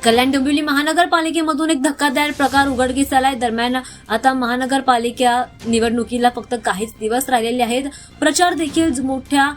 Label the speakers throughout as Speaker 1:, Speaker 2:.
Speaker 1: कल्याण डोंबिवली महानगरपालिकेमधून एक धक्कादायक प्रकार उघडकीस आलाय। दरम्यान आता महानगरपालिका निवडणुकीला फक्त काहीच दिवस राहिलेले आहेत। प्रचार देखील मोठ्या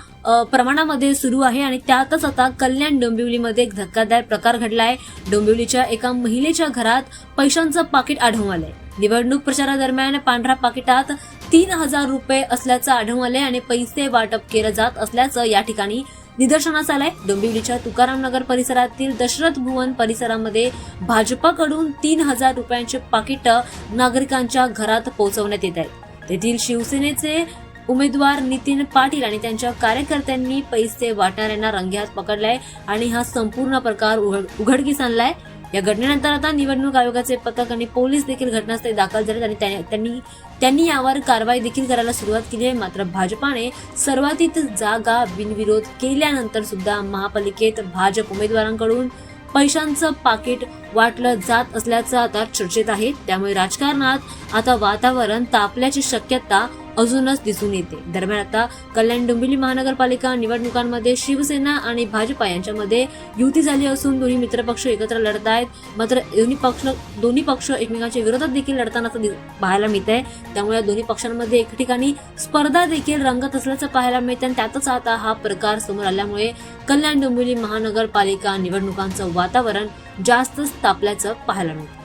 Speaker 1: प्रमाणामध्ये सुरू आहे आणि त्यातच आता कल्याण डोंबिवलीमध्ये एक धक्कादायक प्रकार घडलाय। डोंबिवलीच्या एका महिलेच्या घरात पैशांचं पाकिट आढळून आलंय। निवडणूक प्रचारादरम्यान पांढऱ्या पाकिटात 3000 रुपये असल्याचं आढळून आलंय आणि पैसे वाटप केलं जात असल्याचं या ठिकाणी निदर्शनास आलंय। डोंबिवलीच्या तुकाराम नगर परिसरातील दशरथ भुवन परिसरामध्ये भाजपाकडून 3000 रुपयांचे पाकिट नागरिकांच्या घरात पोहोचवण्यात येत आहेत। तेथील शिवसेनेचे उमेदवार नितीन पाटील आणि त्यांच्या कार्यकर्त्यांनी पैसे वाटणाऱ्यांना रंगेहात पकडलाय आणि हा संपूर्ण प्रकार उघडकीस आणलाय। या घटनेनंतर आता निवडणूक आयोगाचे पथक आणि पोलीस देखील घटनास्थळी दाखल झालेत आणि त्यांनी यावर कारवाई देखील करायला सुरुवात केली आहे। मात्र भाजपाने सर्वाधिक जागा बिनविरोध केल्यानंतर सुद्धा महापालिकेत भाजप उमेदवारांकडून पैशांचं पाकिट वाटलं जात असल्याचं आता चर्चेत आहे। त्यामुळे राजकारणात आता वातावरण तापल्याची शक्यता अजूनच दिसून येते। दरम्यान आता कल्याण डोंबिवली महानगरपालिका निवडणुकांमध्ये शिवसेना आणि भाजपा यांच्यामध्ये युती झाली असून दोन्ही मित्रपक्ष एकत्र लढत आहेत। मात्र दोन्ही पक्ष एकमेकांच्या विरोधात देखील लढताना पाहायला मिळत आहे। त्यामुळे दोन्ही पक्षांमध्ये एक ठिकाणी स्पर्धा देखील रंगत असल्याचं पाहायला मिळतं आणि त्यातच आता हा प्रकार समोर आल्यामुळे कल्याण डोंबिवली महानगरपालिका निवडणुकांचं वातावरण जास्तच तापल्याचं पाहायला मिळतं।